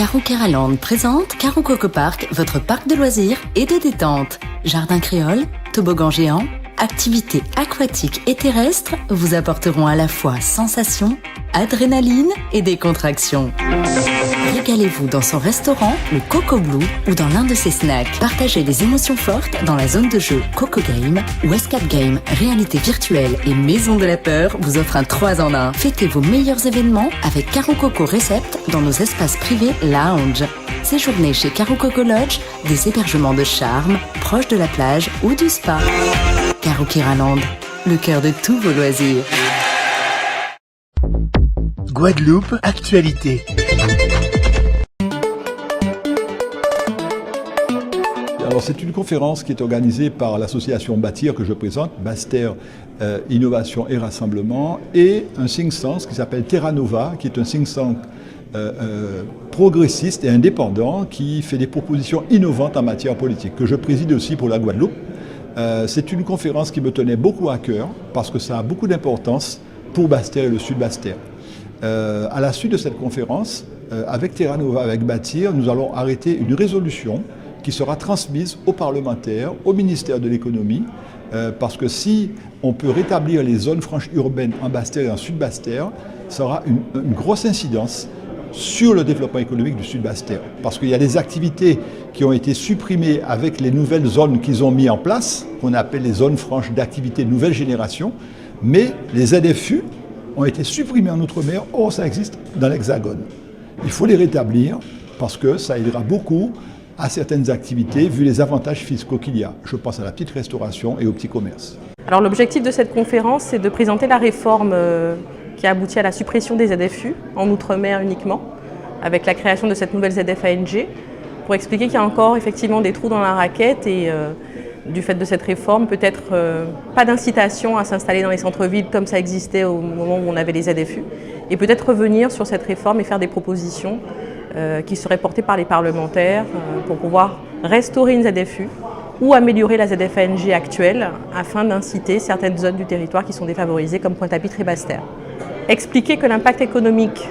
Caro Keraland présente Caro Coco Park, votre parc de loisirs et de détente. Jardin créole, toboggan géant, activités aquatiques et terrestres vous apporteront à la fois sensations, adrénaline et décontraction. Régalez-vous dans son restaurant, le Coco Blue, ou dans l'un de ses snacks. Partagez des émotions fortes dans la zone de jeu Coco Game, où Escape Game, réalité virtuelle et maison de la peur vous offre un 3 en 1. Fêtez vos meilleurs événements avec Caro Coco Recept dans nos espaces privés lounge. Séjournez chez Caro Coco Lodge, des hébergements de charme, proches de la plage ou du spa. Caro Keraland, le cœur de tous vos loisirs. Guadeloupe, actualité. Alors, c'est une conférence qui est organisée par l'association Bâtir que je présente, Basse-Terre, Innovation et Rassemblement, et un think tank qui s'appelle Terra Nova, qui est un think tank progressiste et indépendant qui fait des propositions innovantes en matière politique, que je préside aussi pour la Guadeloupe. C'est une conférence qui me tenait beaucoup à cœur parce que ça a beaucoup d'importance pour Basse-Terre et le sud Basse-Terre. À la suite de cette conférence, avec Terra Nova, avec Bâtir, nous allons arrêter une résolution qui sera transmise aux parlementaires, au ministère de l'économie, parce que si on peut rétablir les zones franches urbaines en Basse-Terre et en sud Basse-Terre, ça aura une grosse incidence sur le développement économique du sud Basse-Terre. Parce qu'il y a des activités qui ont été supprimées avec les nouvelles zones qu'ils ont mis en place, qu'on appelle les zones franches d'activité de nouvelle génération, mais les ZFU ont été supprimés en Outre-mer, or ça existe dans l'Hexagone. Il faut les rétablir parce que ça aidera beaucoup à certaines activités vu les avantages fiscaux qu'il y a. Je pense à la petite restauration et au petit commerce. Alors l'objectif de cette conférence, c'est de présenter la réforme qui a abouti à la suppression des ZFU en Outre-mer uniquement, avec la création de cette nouvelle ZFANG, pour expliquer qu'il y a encore effectivement des trous dans la raquette et du fait de cette réforme, peut-être pas d'incitation à s'installer dans les centres-villes comme ça existait au moment où on avait les ZFU, et peut-être revenir sur cette réforme et faire des propositions qui seraient portées par les parlementaires pour pouvoir restaurer une ZFU ou améliorer la ZFANG actuelle afin d'inciter certaines zones du territoire qui sont défavorisées comme Pointe-à-Pitre et Basse-Terre. Expliquer que l'impact économique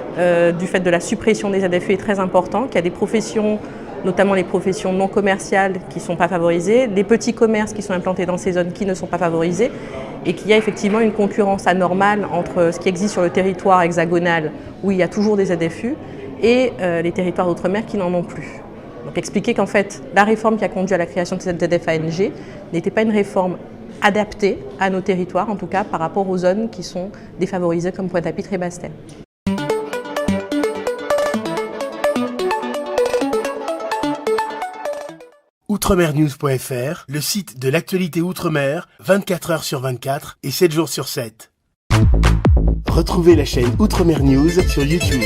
du fait de la suppression des ZFU est très important, qu'il y a des professions, notamment les professions non commerciales qui ne sont pas favorisées, des petits commerces qui sont implantés dans ces zones qui ne sont pas favorisés, et qu'il y a effectivement une concurrence anormale entre ce qui existe sur le territoire hexagonal où il y a toujours des ZFU et les territoires d'outre-mer qui n'en ont plus. Donc expliquer qu'en fait la réforme qui a conduit à la création de cette ZFANG n'était pas une réforme adaptée à nos territoires, en tout cas par rapport aux zones qui sont défavorisées comme Pointe-à-Pitre et Basse-Terre. Outremernews.fr, le site de l'actualité Outre-mer, 24 heures sur 24 et 7 jours sur 7. Retrouvez la chaîne Outremer News sur YouTube.